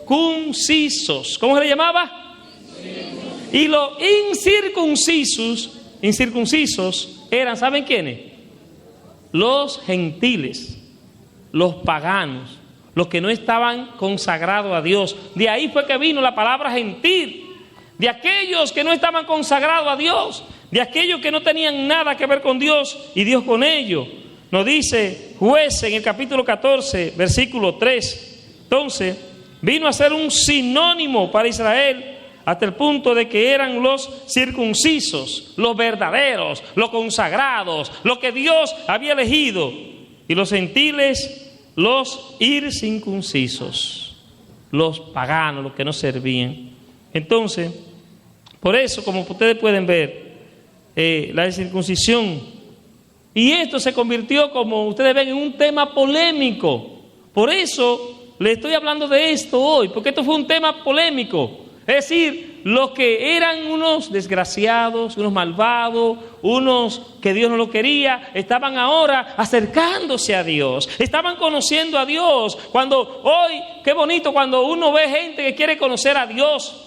circuncisos. ¿Cómo se le llamaba? Y los incircuncisos eran, ¿saben quiénes? Los gentiles, los paganos, los que no estaban consagrados a Dios. De ahí fue que vino la palabra gentil, de aquellos que no estaban consagrados a Dios, de aquellos que no tenían nada que ver con Dios y Dios con ellos. Nos dice Jueces en el capítulo 14, versículo 3. Entonces, vino a ser un sinónimo para Israel hasta el punto de que eran los circuncisos, los verdaderos, los consagrados, los que Dios había elegido. Y los gentiles, los incircuncisos, los paganos, los que no servían. Entonces, por eso, como ustedes pueden ver, la circuncisión, y esto se convirtió, como ustedes ven, en un tema polémico. Por eso les estoy hablando de esto hoy, porque esto fue un tema polémico. Es decir, los que eran unos desgraciados, unos malvados, unos que Dios no lo quería, estaban ahora acercándose a Dios, estaban conociendo a Dios. Cuando hoy, qué bonito cuando uno ve gente que quiere conocer a Dios.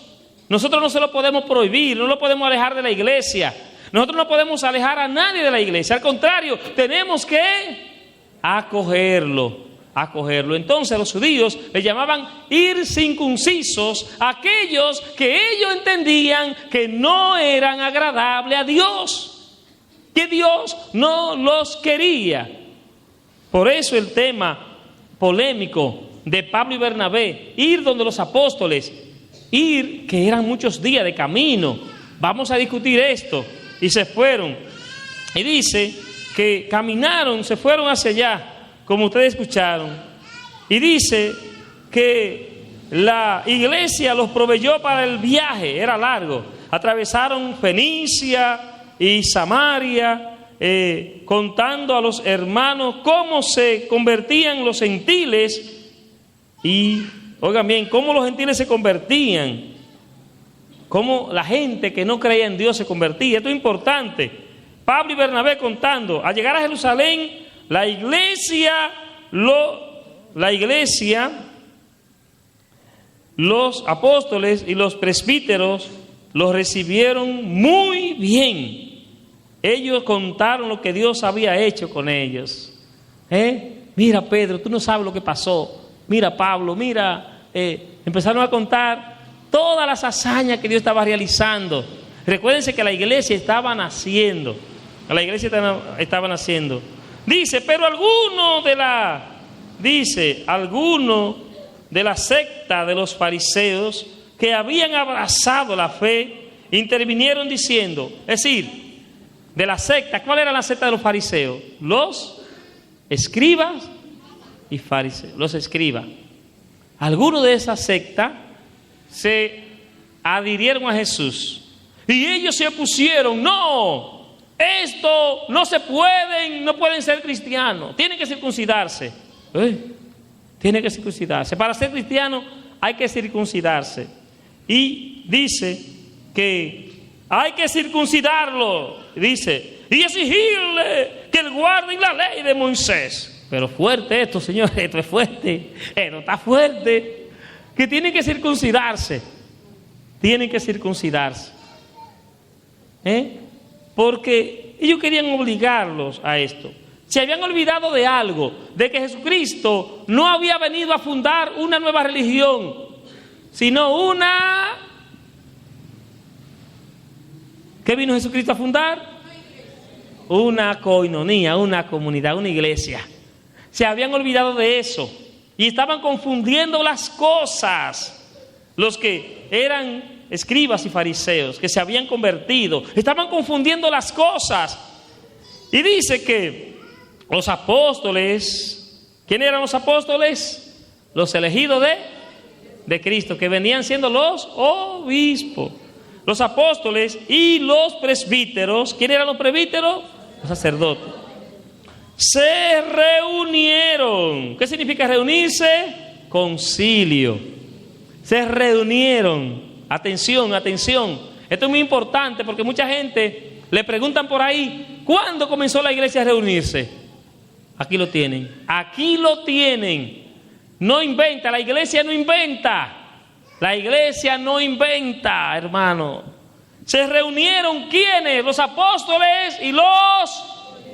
Nosotros no se lo podemos prohibir, no lo podemos alejar de la iglesia. Nosotros no podemos alejar a nadie de la iglesia. Al contrario, tenemos que acogerlo. Entonces los judíos le llamaban incircuncisos a aquellos que ellos entendían que no eran agradables a Dios, que Dios no los quería. Por eso el tema polémico de Pablo y Bernabé, ir donde los apóstoles, ir que eran muchos días de camino, vamos a discutir esto, y se fueron, y dice que caminaron, se fueron hacia allá, como ustedes escucharon, y dice que la iglesia los proveyó para el viaje, era largo. Atravesaron Fenicia y Samaria, contando a los hermanos cómo se convertían los gentiles, y oigan bien, cómo los gentiles se convertían, cómo la gente que no creía en Dios se convertía. Esto es importante. Pablo y Bernabé contando, al llegar a Jerusalén, la iglesia, los apóstoles y los presbíteros los recibieron muy bien. Ellos contaron lo que Dios había hecho con ellos. Mira, Pedro, tú no sabes lo que pasó. Mira, Pablo, mira. Empezaron a contar todas las hazañas que Dios estaba realizando. Recuérdense que la iglesia estaba naciendo. Dice, pero alguno de la secta de los fariseos que habían abrazado la fe, intervinieron diciendo, es decir, de la secta, ¿cuál era la secta de los fariseos? Los escribas y fariseos, los escribas. Algunos de esa secta se adhirieron a Jesús y ellos se opusieron, no, esto no pueden ser cristianos, tienen que circuncidarse. Tienen que circuncidarse. Para ser cristiano hay que circuncidarse. Y dice que hay que circuncidarlo, dice, y exigirle que él guarde la ley de Moisés. Pero fuerte esto, señores, esto es fuerte, esto está fuerte. Que tienen que circuncidarse. Porque ellos querían obligarlos a esto. Se habían olvidado de algo, de que Jesucristo no había venido a fundar una nueva religión, sino una... ¿Qué vino Jesucristo a fundar? Una coinonía, una comunidad, una iglesia. Se habían olvidado de eso y estaban confundiendo las cosas. Los que eran escribas y fariseos, que se habían convertido, estaban confundiendo las cosas. Y dice que los apóstoles, ¿quiénes eran los apóstoles? Los elegidos de Cristo, que venían siendo los obispos. Los apóstoles y los presbíteros, ¿quiénes eran los presbíteros? Los sacerdotes. Se reunieron. ¿Qué significa reunirse? Concilio. Se reunieron. Atención. Esto es muy importante porque mucha gente le preguntan por ahí, ¿cuándo comenzó la iglesia a reunirse? Aquí lo tienen. No inventa, la iglesia no inventa. La iglesia no inventa, hermano. Se reunieron ¿quiénes? Los apóstoles y los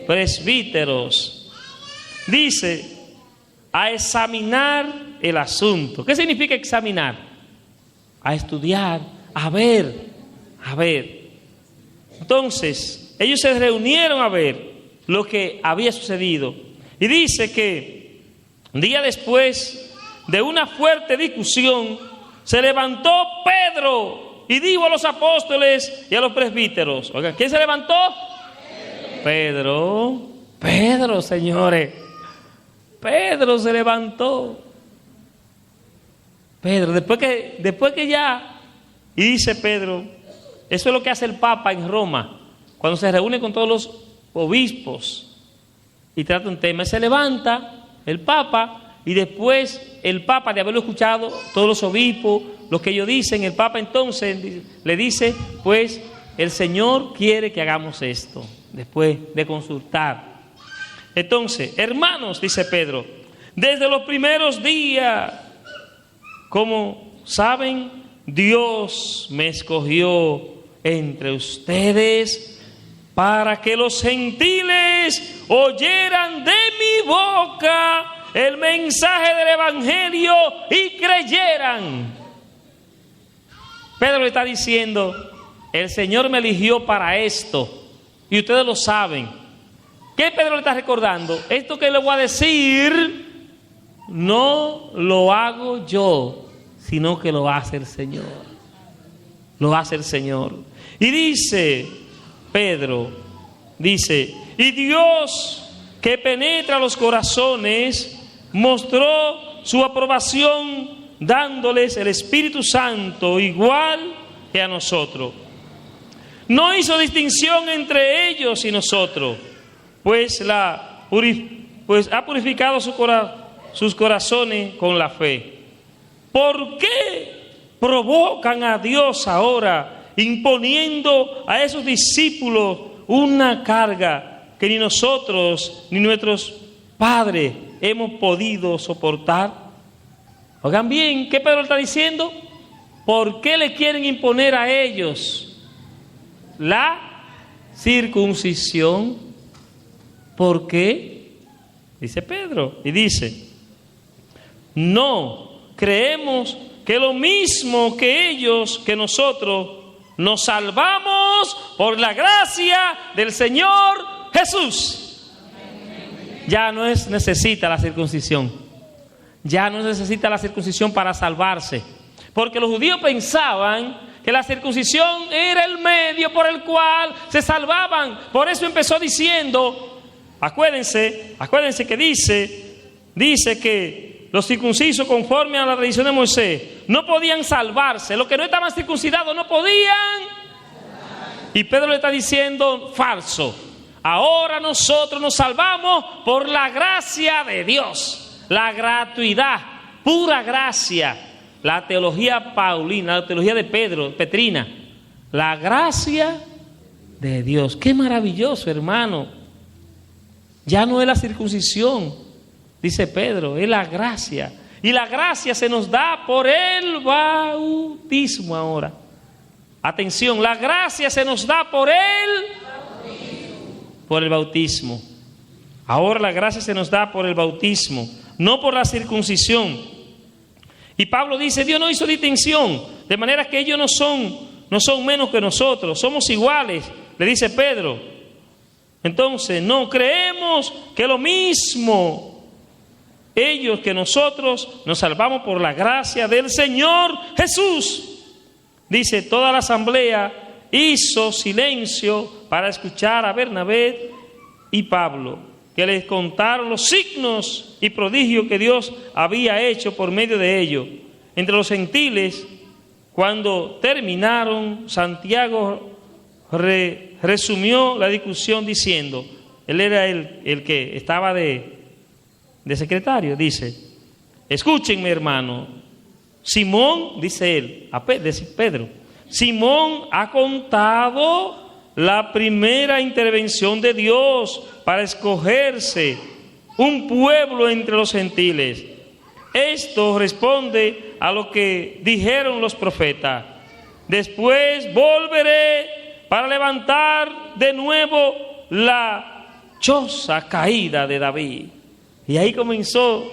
presbíteros. Dice, a examinar el asunto. ¿Qué significa examinar? A estudiar, a ver. Entonces, ellos se reunieron a ver lo que había sucedido. Y dice que un día después de una fuerte discusión, se levantó Pedro y dijo a los apóstoles y a los presbíteros. Oigan, ¿quién se levantó? Pedro, señores. Pedro se levantó. Pedro, después que ya, y dice Pedro, eso es lo que hace el Papa en Roma, cuando se reúne con todos los obispos y trata un tema, se levanta el Papa y después el Papa, de haberlo escuchado, todos los obispos, lo que ellos dicen, el Papa entonces le dice, pues el Señor quiere que hagamos esto, después de consultar. Entonces, hermanos, dice Pedro, desde los primeros días, como saben, Dios me escogió entre ustedes para que los gentiles oyeran de mi boca el mensaje del evangelio y creyeran. Pedro le está diciendo, el Señor me eligió para esto y ustedes lo saben. ¿Qué Pedro le está recordando? Esto que le voy a decir no lo hago yo, sino que lo va a hacer el Señor. Lo va a hacer el Señor. Y dice Pedro, y Dios que penetra los corazones mostró su aprobación dándoles el Espíritu Santo igual que a nosotros. No hizo distinción entre ellos y nosotros, pues ha purificado sus corazones con la fe. ¿Por qué provocan a Dios ahora, imponiendo a esos discípulos una carga que ni nosotros ni nuestros padres hemos podido soportar? Oigan bien, ¿qué Pedro está diciendo? ¿Por qué le quieren imponer a ellos la circuncisión? ¿Por qué? Dice Pedro, y dice, no creemos que lo mismo que ellos, que nosotros, nos salvamos por la gracia del Señor Jesús. Ya no necesita la circuncisión. Ya no necesita la circuncisión para salvarse. Porque los judíos pensaban que la circuncisión era el medio por el cual se salvaban. Por eso empezó diciendo, acuérdense que dice que los circuncisos, conforme a la tradición de Moisés, no podían salvarse. Los que no estaban circuncidados no podían. Y Pedro le está diciendo, falso. Ahora nosotros nos salvamos por la gracia de Dios. La gratuidad, pura gracia. La teología paulina, la teología de Petrina. La gracia de Dios. Qué maravilloso, hermano. Ya no es la circuncisión, dice Pedro, es la gracia. Y la gracia se nos da por el bautismo ahora. Atención, la gracia se nos da por el bautismo. Ahora la gracia se nos da por el bautismo, no por la circuncisión. Y Pablo dice, Dios no hizo distinción, de manera que ellos no son menos que nosotros, somos iguales, le dice Pedro. Entonces, no creemos que lo mismo ellos que nosotros nos salvamos por la gracia del Señor Jesús. Dice, toda la asamblea hizo silencio para escuchar a Bernabé y Pablo, que les contaron los signos y prodigios que Dios había hecho por medio de ellos entre los gentiles. Cuando terminaron, Santiago resumió la discusión diciendo, él era el que estaba de secretario, dice, escúchenme, hermano, Simón, dice él, Pedro, Simón ha contado la primera intervención de Dios para escogerse un pueblo entre los gentiles. Esto responde a lo que dijeron los profetas. Después volveré para levantar de nuevo la choza caída de David. Y ahí comenzó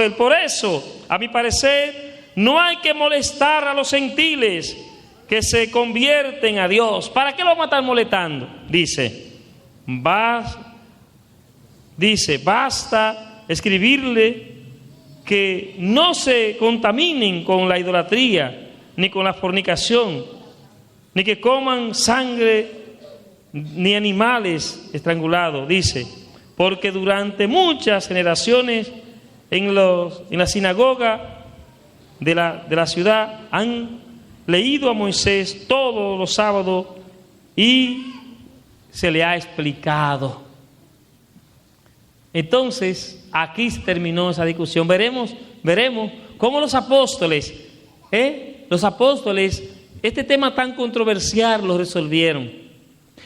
él. Por eso, a mi parecer, no hay que molestar a los gentiles que se convierten a Dios. ¿Para qué lo vamos a estar molestando? Dice, basta escribirle que no se contaminen con la idolatría, ni con la fornicación, ni que coman sangre, ni animales estrangulados. Dice, porque durante muchas generaciones en la sinagoga de la ciudad han leído a Moisés todos los sábados y se le ha explicado. Entonces, aquí terminó esa discusión. Veremos cómo los apóstoles, este tema tan controversial lo resolvieron.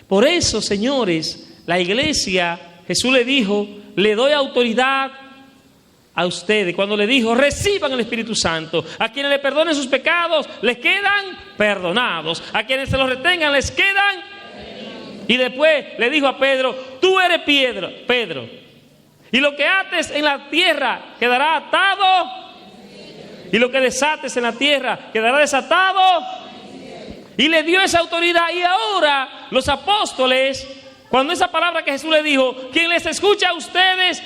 Por eso, señores, la iglesia, Jesús le dijo, le doy autoridad a ustedes. Cuando le dijo, reciban el Espíritu Santo. A quienes le perdonen sus pecados, les quedan perdonados. A quienes se los retengan, les quedan. Y después le dijo a Pedro, tú eres Pedro. Y lo que ates en la tierra quedará atado. Y lo que desates en la tierra quedará desatado. Y le dio esa autoridad. Y ahora los apóstoles, cuando esa palabra que Jesús le dijo, quien les escucha a ustedes,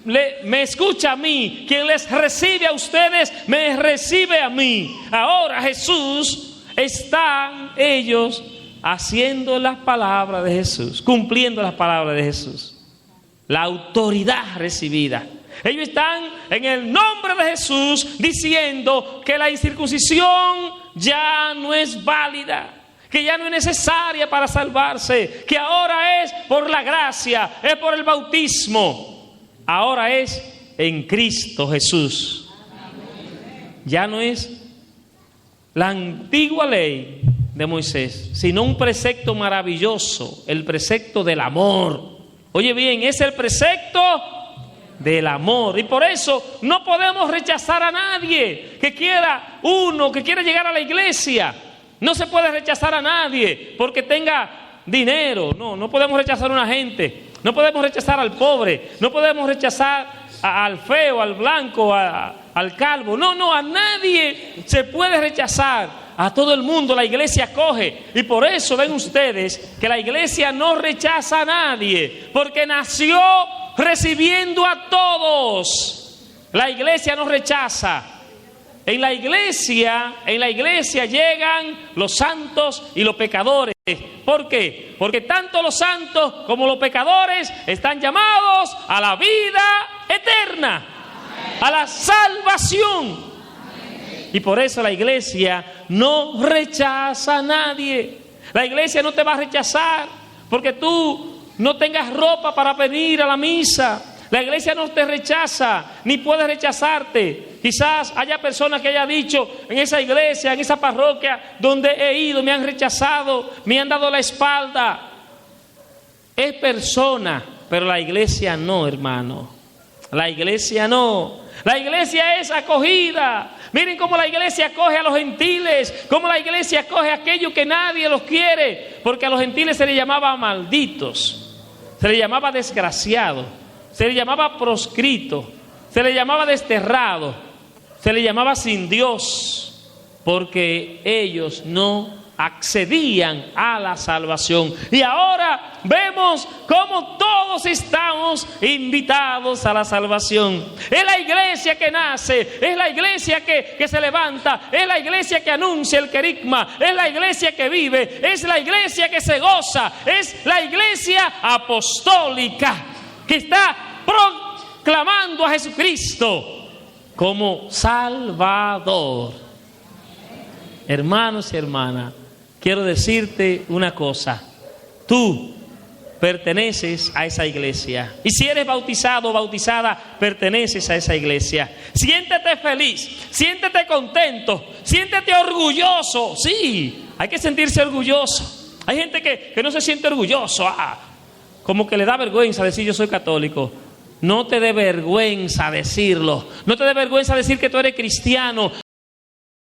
me escucha a mí. Quien les recibe a ustedes, me recibe a mí. Ahora Jesús, están ellos haciendo las palabras de Jesús, cumpliendo las palabras de Jesús. La autoridad recibida. Ellos están en el nombre de Jesús diciendo que la incircuncisión ya no es válida, que ya no es necesaria para salvarse, que ahora es por la gracia, es por el bautismo, ahora es en Cristo Jesús. Ya no es la antigua ley de Moisés, sino un precepto maravilloso, el precepto del amor. Oye bien, es el precepto del amor. Y por eso no podemos rechazar a nadie que quiera llegar a la iglesia. No se puede rechazar a nadie porque tenga dinero. No podemos rechazar a una gente. No podemos rechazar al pobre. No podemos rechazar al feo, al blanco, al calvo. No, a nadie se puede rechazar. A todo el mundo la iglesia acoge. Y por eso ven ustedes que la iglesia no rechaza a nadie, porque nació recibiendo a todos. La iglesia no rechaza. En la iglesia llegan los santos y los pecadores. ¿Por qué? Porque tanto los santos como los pecadores están llamados a la vida eterna, a la salvación. Y por eso la iglesia no rechaza a nadie. La iglesia no te va a rechazar porque tú no tengas ropa para venir a la misa. La iglesia no te rechaza, ni puede rechazarte. Quizás haya personas que hayan dicho, en esa iglesia, en esa parroquia donde he ido, me han rechazado, me han dado la espalda. Es persona, pero la iglesia no, hermano. La iglesia no. La iglesia es acogida. Miren cómo la iglesia acoge a los gentiles, cómo la iglesia acoge a aquellos que nadie los quiere, porque a los gentiles se les llamaba malditos, se les llamaba desgraciados, se les llamaba proscritos, se les llamaba desterrados, se les llamaba sin Dios, porque ellos no accedían a la salvación. Y ahora vemos cómo todos estamos invitados a la salvación. Es la iglesia que nace, es la iglesia que se levanta, es la iglesia que anuncia el querigma, es la iglesia que vive, es la iglesia que se goza, es la iglesia apostólica que está proclamando a Jesucristo como Salvador. Hermanos y hermanas, quiero decirte una cosa. Tú perteneces a esa iglesia. Y si eres bautizado o bautizada, perteneces a esa iglesia. Siéntete feliz, siéntete contento, siéntete orgulloso. Sí, hay que sentirse orgulloso. Hay gente que no se siente orgulloso. Como que le da vergüenza decir yo soy católico. No te dé vergüenza decirlo. No te dé vergüenza decir que tú eres cristiano.